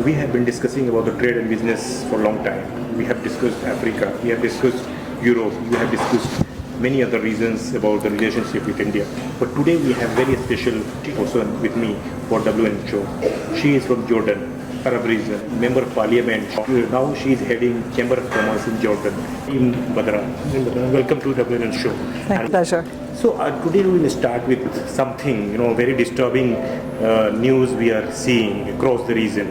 We have been discussing about the trade and business for a long time. We have discussed Africa, we have discussed Europe, we have discussed many other reasons about the relationship with India. But today we have very special person with me for WN show. She is from Jordan, Arab region, member of parliament. Now she is heading Chamber of Commerce in Jordan, in Badra. Welcome to WN show. Pleasure. So today we will start with something, very disturbing news we are seeing across the region.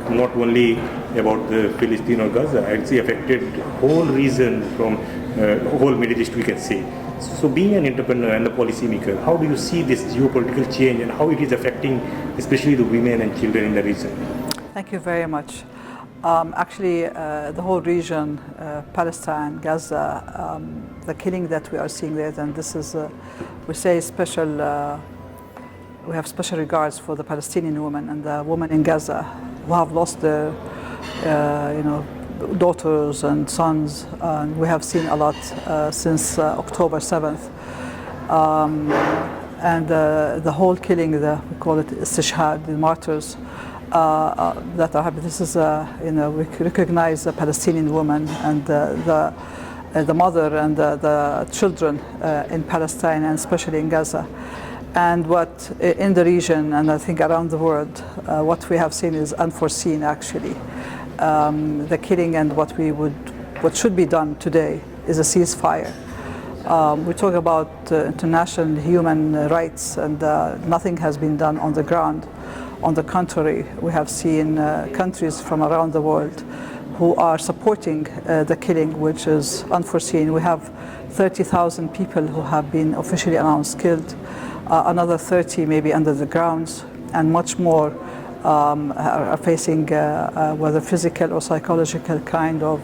Not only about the Palestine or Gaza, it's affected whole region from whole Middle East, we can say. So being an entrepreneur and a policymaker, how do you see this geopolitical change and how it is affecting especially the women and children in the region? Thank you very much. Actually, the whole region, Palestine, Gaza, the killing that we are seeing there, and this is, we say special, we have special regards for the Palestinian women and the women in Gaza who have lost their, daughters and sons. And we have seen a lot since October 7th. And the whole killing, we call it istishhad, the martyrs that are happening. This is, we recognize the Palestinian woman and the mother and the children in Palestine and especially in Gaza. And what in the region and I think around the world, what we have seen is unforeseen actually. The killing and what should be done today is a ceasefire. We talk about international human rights and nothing has been done on the ground. On the contrary, we have seen countries from around the world who are supporting the killing, which is unforeseen. We have 30,000 people who have been officially announced killed, another 30 maybe under the ground, and much more are facing whether physical or psychological kind of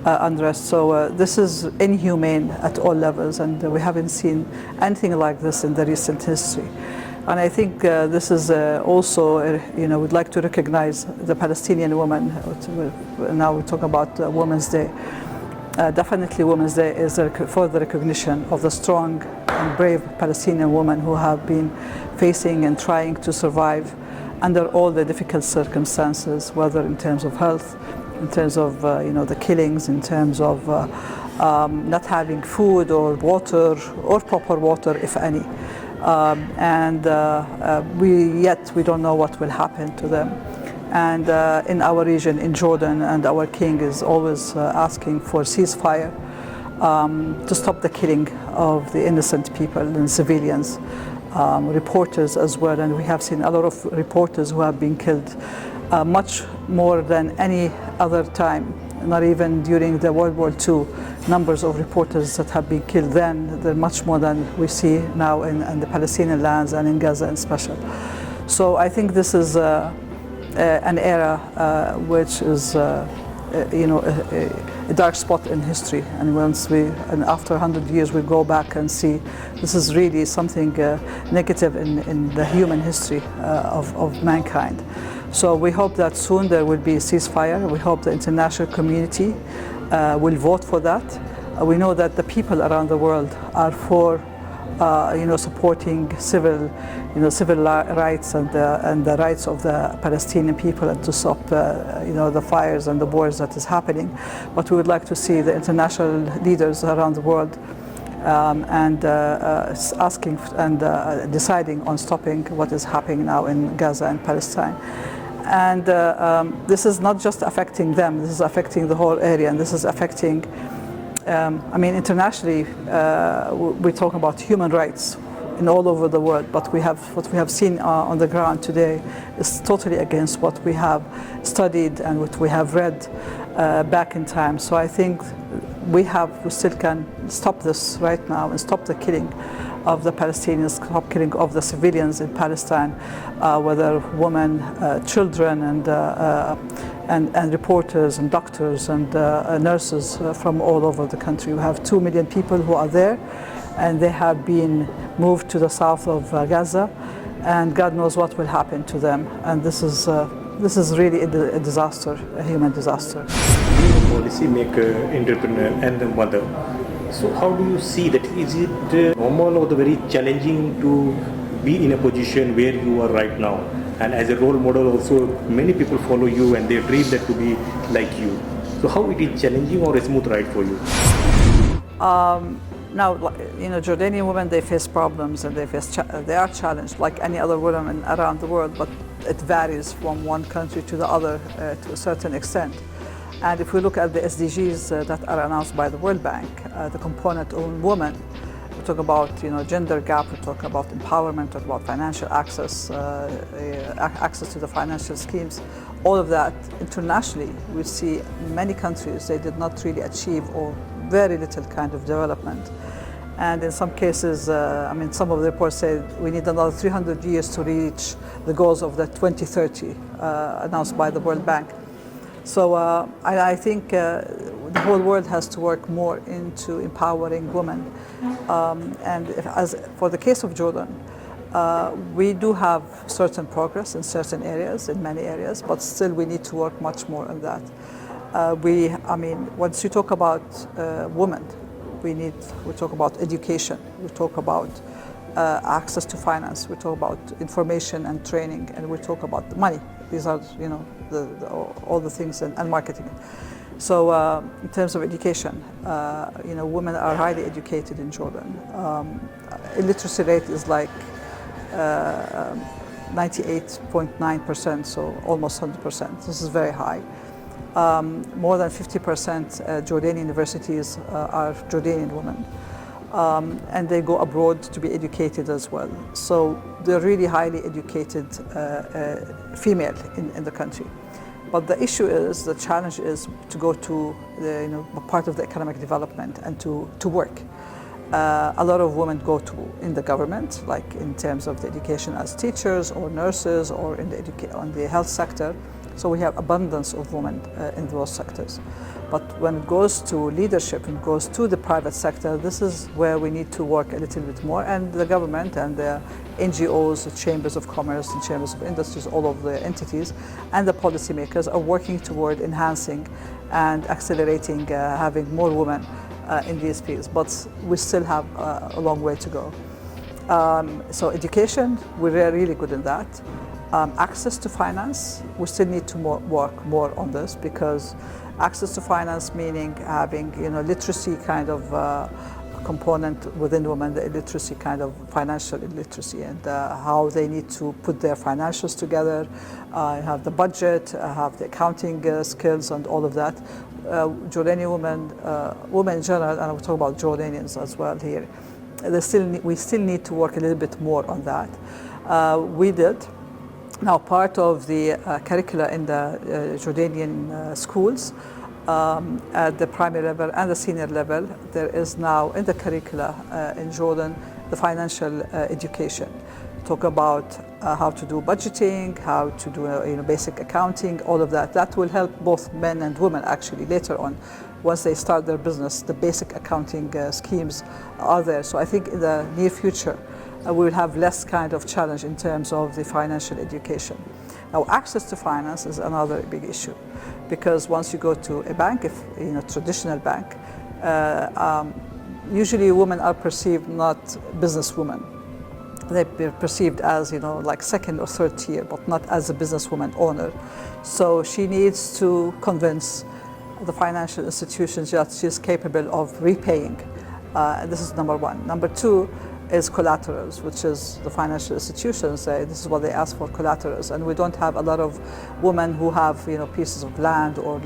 unrest. So this is inhumane at all levels, and we haven't seen anything like this in the recent history. And I think this is also, we'd like to recognize the Palestinian women. Now we talk about Women's Day. Definitely Women's Day is for the recognition of the strong and brave Palestinian women who have been facing and trying to survive under all the difficult circumstances, whether in terms of health, in terms of the killings, in terms of not having food or water or proper water, if any. We don't know what will happen to them. And in our region, in Jordan, and our king is always asking for ceasefire to stop the killing of the innocent people and civilians, reporters as well. And we have seen a lot of reporters who have been killed, much more than any other time. Not even during the World War II, numbers of reporters that have been killed then, they're much more than we see now in the Palestinian lands and in Gaza in special. So I think this is an era which is, a dark spot in history. And after 100 years, we go back and see this is really something negative in the human history of mankind. So we hope that soon there will be a ceasefire. We hope the international community will vote for that. We know that the people around the world are for, supporting civil rights and the rights of the Palestinian people and to stop, the fires and the wars that is happening. But we would like to see the international leaders around the world asking and deciding on stopping what is happening now in Gaza and Palestine. And this is not just affecting them, this is affecting the whole area, and this is affecting, internationally, we talk about human rights in all over the world, but what we have seen on the ground today is totally against what we have studied and what we have read back in time. So I think we still can stop this right now and stop the killing of the Palestinians, stop killing of the civilians in Palestine, whether women, children, and reporters and doctors and nurses from all over the country. We have 2 million people who are there, and they have been moved to the south of Gaza, and God knows what will happen to them. And this is really a disaster, a human disaster. Being a policymaker, entrepreneur, and a mother, so how do you see that? Is it normal or very challenging to be in a position where you are right now? And as a role model also, many people follow you and they dream that to be like you. So how it is challenging or a smooth ride for you? Now, Jordanian women, they face problems and they are challenged like any other women around the world, but it varies from one country to the other to a certain extent. And if we look at the SDGs that are announced by the World Bank, the component on women, we talk about gender gap, we talk about empowerment, we talk about financial access, access to the financial schemes. All of that internationally, we see many countries, they did not really achieve or very little kind of development. And in some cases, some of the reports say we need another 300 years to reach the goals of the 2030 announced by the World Bank. So I think the whole world has to work more into empowering women. As for the case of Jordan, we do have certain progress in certain areas, in many areas, but still we need to work much more on that. Once you talk about women, we talk about education, we talk about access to finance, we talk about information and training, and we talk about money. These are, all the things and marketing. So in terms of education, women are highly educated in Jordan. Illiteracy rate is like 98.9%, so almost 100%. This is very high. More than 50% Jordanian universities are Jordanian women. And they go abroad to be educated as well. So they're really highly educated female in the country. But the issue is, the challenge is to go to part of the economic development and to work. A lot of women go in the government, like in terms of the education as teachers or nurses or in the health sector. So we have abundance of women in those sectors. But when it goes to leadership and goes to the private sector, this is where we need to work a little bit more. And the government and the NGOs, the chambers of commerce and chambers of industries, all of the entities and the policymakers are working toward enhancing and accelerating having more women in these fields. But we still have a long way to go. So education, we're really good in that. Access to finance, we still need to work more on this, because access to finance meaning having literacy kind of component within women, the illiteracy kind of financial illiteracy, and how they need to put their financials together, have the budget, have the accounting skills and all of that. Jordanian women in general, and we'll talk about Jordanians as well here, we still need to work a little bit more on that. We did. Now, part of the curricula in the Jordanian schools, at the primary level and the senior level, there is now in the curricula in Jordan the financial education. Talk about how to do budgeting, how to do basic accounting, all of that. That will help both men and women actually later on. Once they start their business, the basic accounting schemes are there. So I think in the near future, we will have less kind of challenge in terms of the financial education. Now, access to finance is another big issue, because once you go to a bank, if traditional bank, usually women are perceived not businesswomen. They're perceived as like second or third tier, but not as a businesswoman owner. So she needs to convince the financial institutions that she's capable of repaying. This is number one. Number two is collaterals, which is the financial institutions say this is what they ask for, collaterals, and we don't have a lot of women who have pieces of land or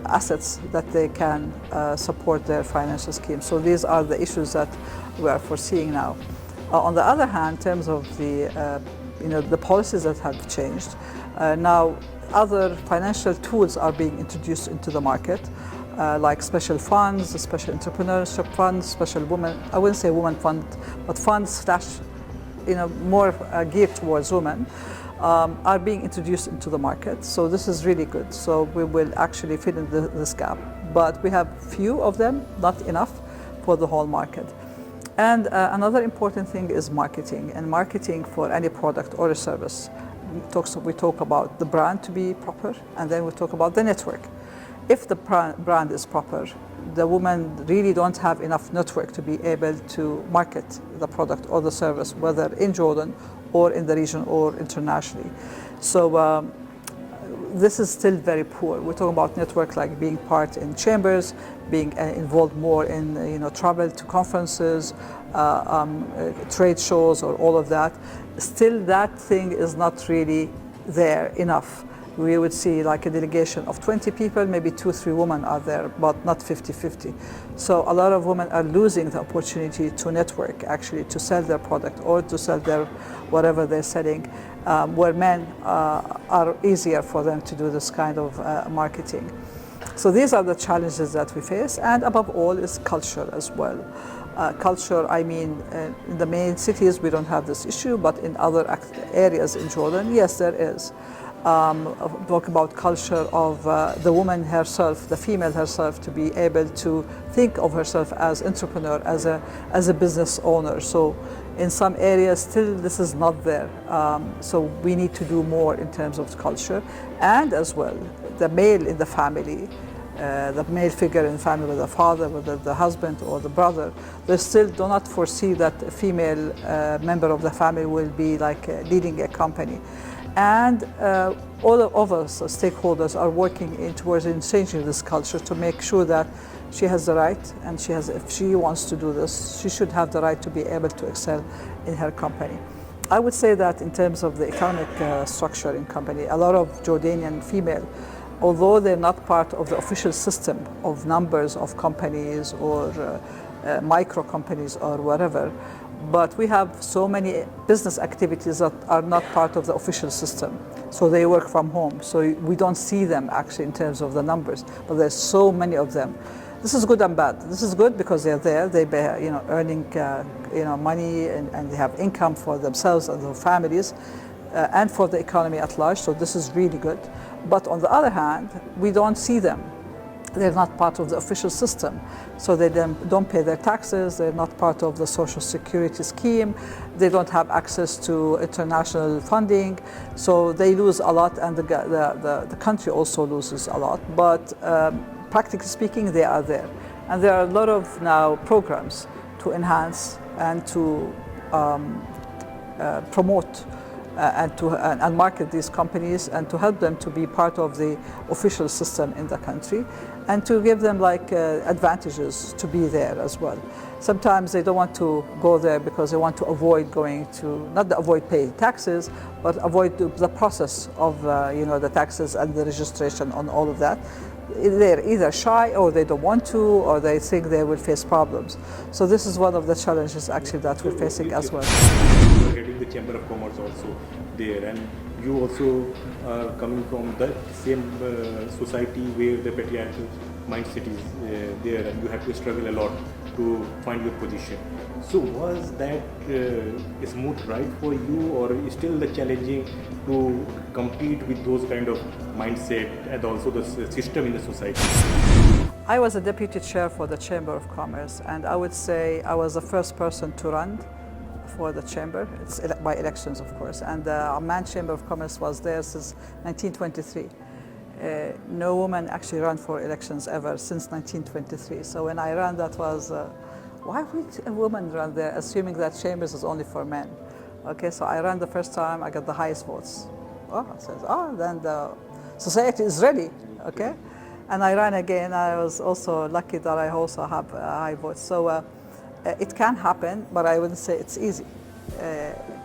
assets that they can support their financial scheme. So these are the issues that we are foreseeing now. On the other hand, in terms of the policies that have changed, now other financial tools are being introduced into the market. Like special funds, special entrepreneurship funds, special women, I wouldn't say women fund, but funds more geared towards women, are being introduced into the market. So this is really good. So we will actually fill in this gap. But we have few of them, not enough for the whole market. And another important thing is marketing. And marketing for any product or a service, we talk about the brand to be proper, and then we talk about the network. if the brand is proper, the women really don't have enough network to be able to market the product or the service, whether in Jordan or in the region or internationally. So this is still very poor. We're talking about network like being part in chambers, being involved more in travel to conferences, trade shows, or all of that. Still, that thing is not really there enough. We would see like a delegation of 20 people, maybe 2-3 women are there, but not 50-50. So a lot of women are losing the opportunity to network, actually, to sell their product or to sell their whatever they're selling, where men are easier for them to do this kind of marketing. So these are the challenges that we face, and above all is culture as well. Culture, I mean, in the main cities we don't have this issue, but in other areas in Jordan, yes, there is. Talk about culture of the woman herself, the female herself, to be able to think of herself as entrepreneur, as a business owner. So in some areas still this is not there. So we need to do more in terms of culture, and as well the male in the family, the male figure in the family, whether the father, whether the husband or the brother, they still do not foresee that a female member of the family will be like leading a company. And all of us stakeholders are working towards changing this culture to make sure that she has the right, and if she wants to do this, she should have the right to be able to excel in her company. I would say that in terms of the economic structure in company, a lot of Jordanian female, although they're not part of the official system of numbers of companies or micro companies or whatever, but we have so many business activities that are not part of the official system. So they work from home. So we don't see them actually in terms of the numbers, but there's so many of them. This is good and bad. This is good because they're there, earning money, and they have income for themselves and their families, and for the economy at large. So this is really good. But on the other hand, we don't see them. They're not part of the official system, so they don't pay their taxes, they're not part of the social security scheme, they don't have access to international funding, so they lose a lot, and the country also loses a lot. But practically speaking, they are there. And there are a lot of now programs to enhance and to promote and market these companies, and to help them to be part of the official system in the country, and to give them advantages to be there as well. Sometimes they don't want to go there because they want to avoid avoid paying taxes, but avoid the process of the taxes and the registration on all of that. They're either shy, or they don't want to, or they think they will face problems. So this is one of the challenges actually that we're facing as well. You're heading the Chamber of Commerce also there, and you also are coming from the same society where the patriarchal mindset is there, and you have to struggle a lot to find your position. So was that a smooth ride for you, or is still the challenging to compete with those kind of mindset and also the system in the society? I was a deputy chair for the Chamber of Commerce, and I would say I was the first person to run for the chamber. It's by elections, of course, and the Amman Chamber of Commerce was there since 1923. No woman actually ran for elections ever since 1923. So when I ran, that was, why would a woman run there, assuming that chambers is only for men? Okay, so I ran the first time, I got the highest votes. Then the society is ready, okay? And I ran again. I was also lucky that I also have high votes. So it can happen, but I wouldn't say it's easy,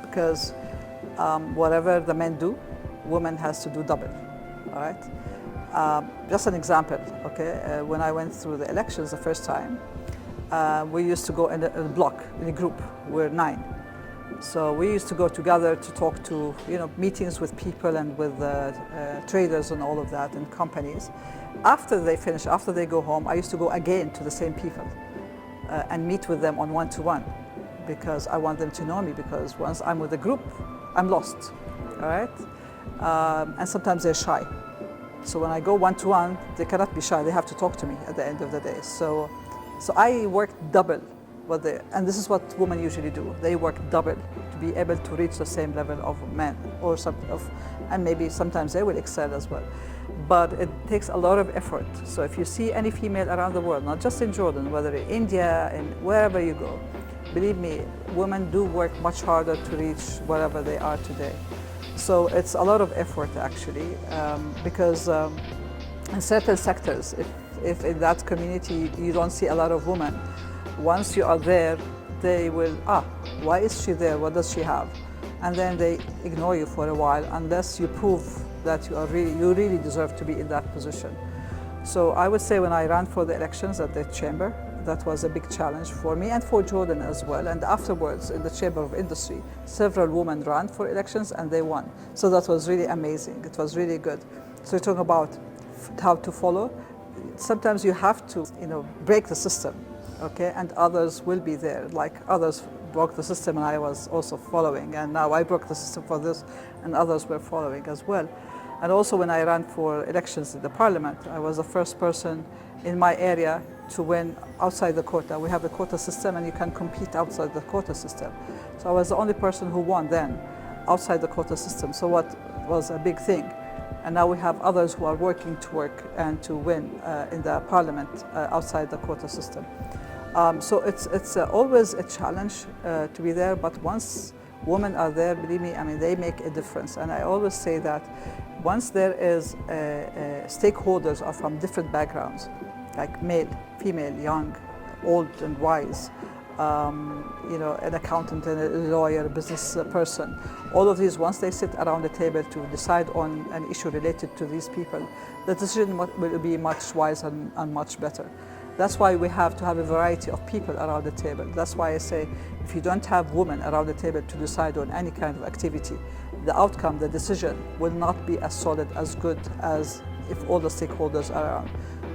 because whatever the men do, women has to do double, all right? Just an example, okay? When I went through the elections the first time, we used to go in a block, in a group. We're 9. So we used to go together to talk to, meetings with people and with traders and all of that, and companies. After they finish, after they go home, I used to go again to the same people and meet with them on one-to-one, because I want them to know me, because once I'm with a group, I'm lost, all right? And sometimes they're shy. So when I go one-to-one, they cannot be shy. They have to talk to me at the end of the day. So I worked double. And this is what women usually do. They work double to be able to reach the same level of men, and maybe sometimes they will excel as well. but it takes a lot of effort. So if you see any female around the world, not just in Jordan, whether in India and wherever you go, believe me, women do work much harder to reach wherever they are today. So it's a lot of effort actually, because in certain sectors, if in that community you don't see a lot of women, once you are there, they will, why is she there? What does she have? And then they ignore you for a while unless you prove that you really deserve to be in that position. So I would say when I ran for the elections at the chamber, that was a big challenge for me and for Jordan as well. And afterwards, in the Chamber of Industry, several women ran for elections and they won. So that was really amazing. It was really good. So you're talking about how to follow. Sometimes you have to, break the system, okay? And others will be there, like others broke the system and I was also following. And now I broke the system for this and others were following as well. And also when I ran for elections in the parliament, I was the first person in my area to win outside the quota. We have a quota system and you can compete outside the quota system. So I was the only person who won then outside the quota system. So what was a big thing. And now we have others who are working to work and to win in the parliament outside the quota system. So it's always a challenge to be there, but once women are there, believe me, they make a difference. And I always say that once there is stakeholders are from different backgrounds, like male, female, young, old and wise, an accountant and a lawyer, a business person, all of these, once they sit around the table to decide on an issue related to these people, the decision will be much wiser and much better. That's why we have to have a variety of people around the table. That's why I say, if you don't have women around the table to decide on any kind of activity, the outcome, the decision, will not be as solid, as good as if all the stakeholders are around.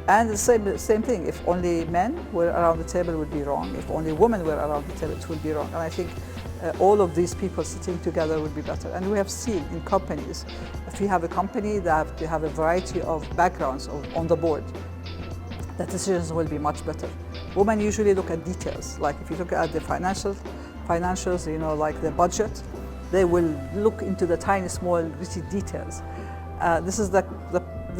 And the same thing, if only men were around the table, it would be wrong. If only women were around the table, it would be wrong. And I think all of these people sitting together would be better. And we have seen in companies, if you have a company that you have a variety of backgrounds on the board, the decisions will be much better. Women usually look at details. Like if you look at the financials, like the budget, they will look into the tiny, small, gritty details. This is the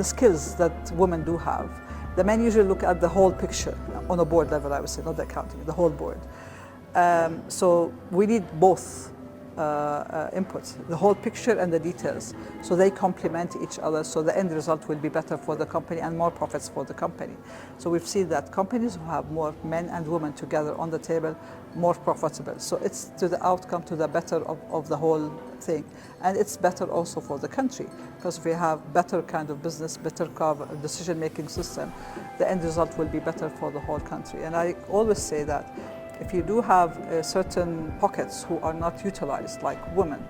skills that women do have. The men usually look at the whole picture on a board level, I would say, not the accounting, the whole board. So we need both inputs, the whole picture and the details. So they complement each other, so the end result will be better for the company and more profits for the company. So we've seen that companies who have more men and women together on the table, more profitable. So it's to the outcome, to the better of the whole thing. And it's better also for the country, because if we have better kind of business, better decision-making system, the end result will be better for the whole country. And I always say that if you do have certain pockets who are not utilized, like women,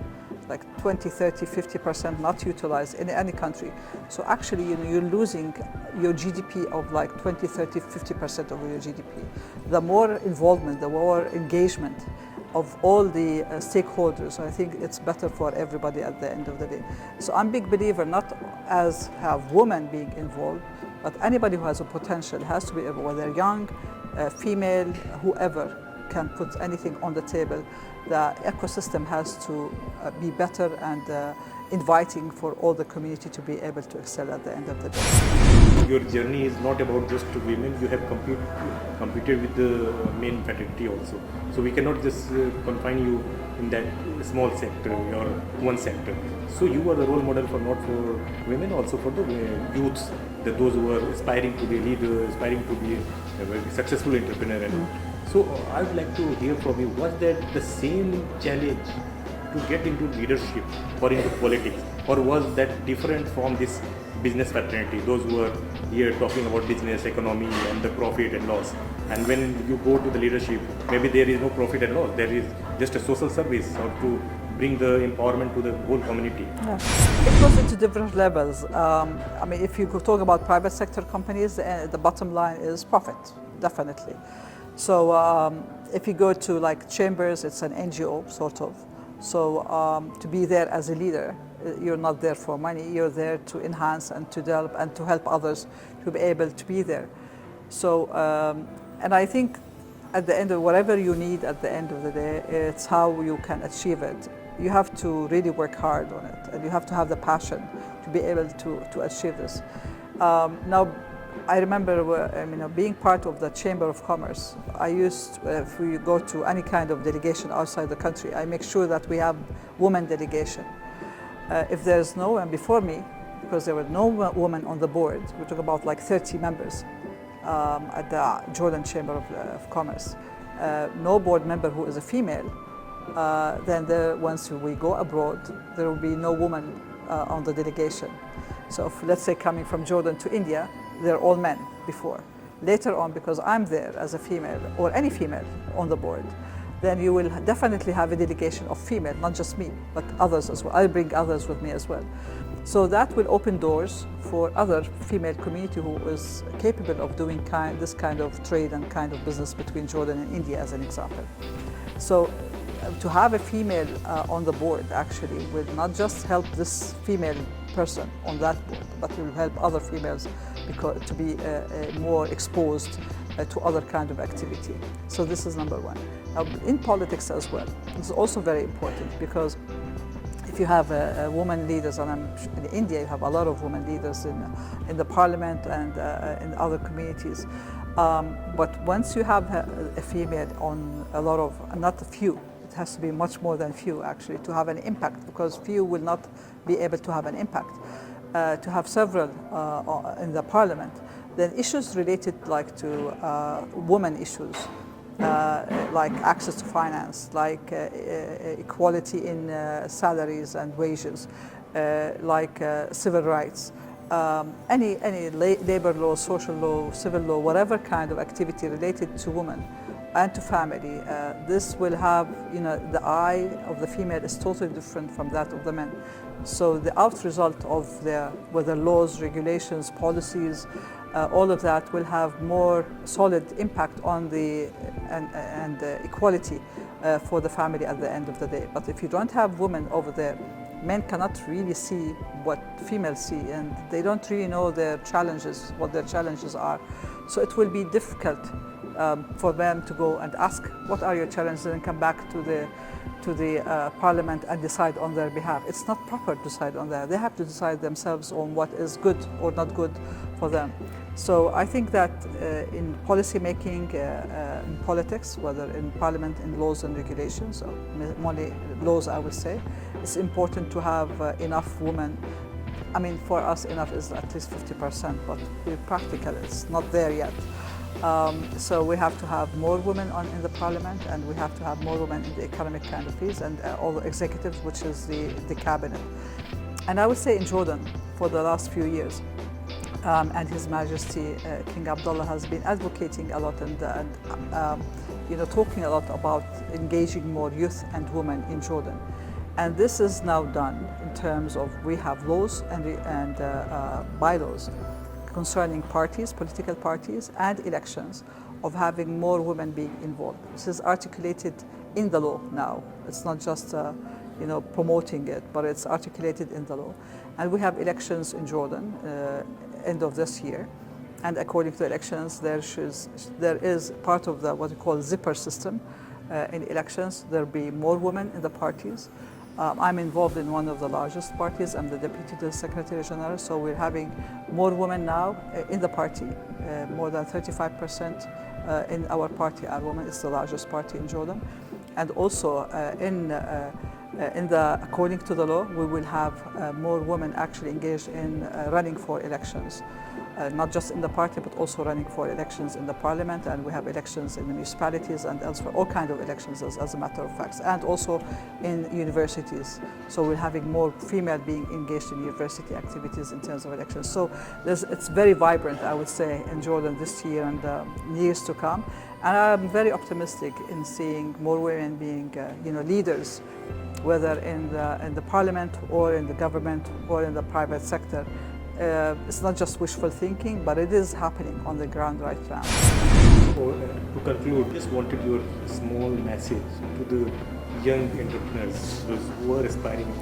like 20, 30, 50% not utilized in any country. So actually, you're losing your GDP of like 20, 30, 50% of your GDP. The more involvement, the more engagement of all the stakeholders, I think it's better for everybody at the end of the day. So I'm a big believer, not as have women being involved, but anybody who has a potential has to be able, whether young, female, whoever can put anything on the table. The ecosystem has to be better and inviting for all the community to be able to excel at the end of the day. Your journey is not about just women. You have competed with the men fraternity also. So we cannot just confine you in that small sector or one sector. So you are the role model for not for women, also for the youths, those who are aspiring to be leaders, aspiring to be a very successful entrepreneur. And so I would like to hear from you, was that the same challenge to get into leadership or into politics, or was that different from this business fraternity, those who are here talking about business, economy and the profit and loss? And when you go to the leadership, maybe there is no profit and loss, there is just a social service or to bring the empowerment to the whole community. Yeah. It goes into different levels. If you could talk about private sector companies, the bottom line is profit, definitely. So if you go to like chambers, it's an NGO sort of. So to be there as a leader, you're not there for money, you're there to enhance and to develop and to help others to be able to be there. So, and I think at the end of whatever you need at the end of the day, it's how you can achieve it. You have to really work hard on it, and you have to have the passion to be able to achieve this. Now, I remember being part of the Chamber of Commerce. I used, if we go to any kind of delegation outside the country, I make sure that we have women delegation. If there's no one before me, because there were no women on the board, we talk about like 30 members at the Jordan Chamber of Commerce, no board member who is a female, then once we go abroad, there will be no woman on the delegation. So if, let's say coming from Jordan to India, they're all men before. Later on, because I'm there as a female, or any female on the board, then you will definitely have a delegation of female, not just me, but others as well. I'll bring others with me as well. So that will open doors for other female community who is capable of doing this kind of trade and kind of business between Jordan and India, as an example. So to have a female on the board actually will not just help this female person on that board, but will help other females to be more exposed to other kind of activity. So this is number one. Now, in politics as well, this is also very important, because if you have women leaders, and in India you have a lot of women leaders in the parliament and in other communities, but once you have a female on a lot of, not a few, it has to be much more than few actually to have an impact, because few will not be able to have an impact. To have several in the parliament, then issues related like to women issues, like access to finance, like equality in salaries and wages, like civil rights, any labor law, social law, civil law, whatever kind of activity related to women and to family, this will have, the eye of the female is totally different from that of the men. So the out result of whether laws, regulations, policies, all of that will have more solid impact on the equality for the family at the end of the day. But if you don't have women over there, men cannot really see what females see, and they don't really know their challenges, what their challenges are. So it will be difficult for them to go and ask, what are your challenges, and come back to the parliament and decide on their behalf. It's not proper to decide on that. They have to decide themselves on what is good or not good for them. So I think that in policy making, in politics, whether in parliament, in laws and regulations, or only laws I would say, it's important to have enough women. I mean, for us enough is at least 50%, but we're practical, it's not there yet. So we have to have more women in the parliament, and we have to have more women in the economic kind of fields and all the executives, which is the cabinet. And I would say in Jordan, for the last few years, and His Majesty King Abdullah has been advocating a lot and talking a lot about engaging more youth and women in Jordan. And this is now done in terms of, we have laws and bylaws concerning parties, political parties, and elections, of having more women being involved. This is articulated in the law now. It's not just promoting it, but it's articulated in the law. And we have elections in Jordan end of this year. And according to the elections, there is part of what we call zipper system in elections. There'll be more women in the parties. I'm involved in one of the largest parties. I'm the Deputy to the Secretary General, so we're having more women now in the party. More than 35% in our party are women. It's the largest party in Jordan. And also according to the law, we will have more women actually engaged in running for elections. Not just in the party, but also running for elections in the parliament, and we have elections in the municipalities and elsewhere, all kinds of elections as a matter of fact, and also in universities. So we're having more female being engaged in university activities in terms of elections. So it's very vibrant, I would say, in Jordan this year and years to come. And I'm very optimistic in seeing more women being leaders, whether in the parliament or in the government or in the private sector. It's not just wishful thinking, but it is happening on the ground right now. To conclude, just wanted your small message to the young entrepreneurs, those who are aspiring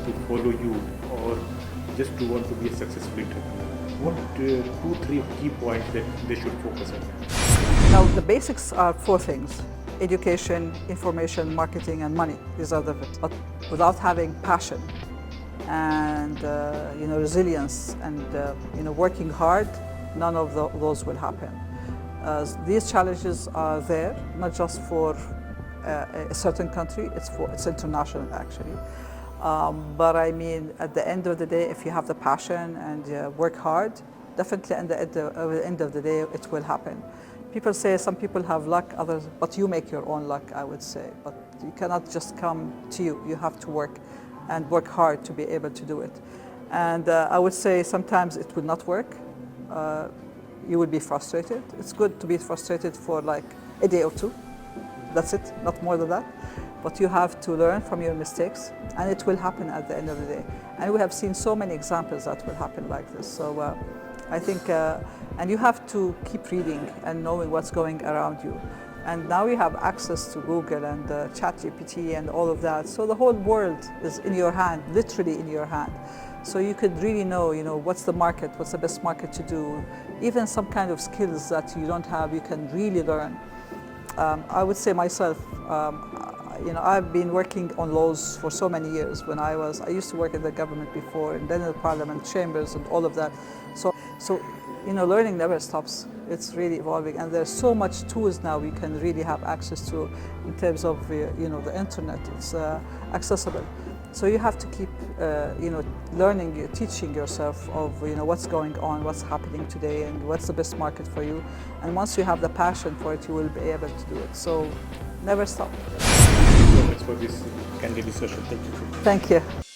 to follow you or just to want to be a successful entrepreneur. What 2-3 key points that they should focus on? Now, the basics are 4 things: education, information, marketing, and money. These are the things. But without having passion and resilience and working hard, none of those will happen. These challenges are there not just for a certain country, it's international actually. But I mean, at the end of the day, if you have the passion and work hard, definitely at the end of the day, it will happen. People say some people have luck, others, but you make your own luck, I would say. But you cannot just come to you. You have to work and work hard to be able to do it. And I would say sometimes it will not work. You will be frustrated. It's good to be frustrated for like a day or two. That's it, not more than that. But you have to learn from your mistakes, and it will happen at the end of the day. And we have seen so many examples that will happen like this. So I think, and you have to keep reading and knowing what's going around you. And now you have access to Google and ChatGPT and all of that. So the whole world is in your hand, literally in your hand. So you could really know, what's the market, what's the best market to do. Even some kind of skills that you don't have, you can really learn. I would say myself, I've been working on laws for so many years. I used to work in the government before, and then in the parliament chambers and all of that. So learning never stops. It's really evolving, and there's so much tools now we can really have access to in terms of the internet. It's accessible. So you have to keep learning, teaching yourself of what's going on, what's happening today, and what's the best market for you. And once you have the passion for it, you will be able to do it. So never stop. Thank you so much for this candid discussion. Thank you. Thank you.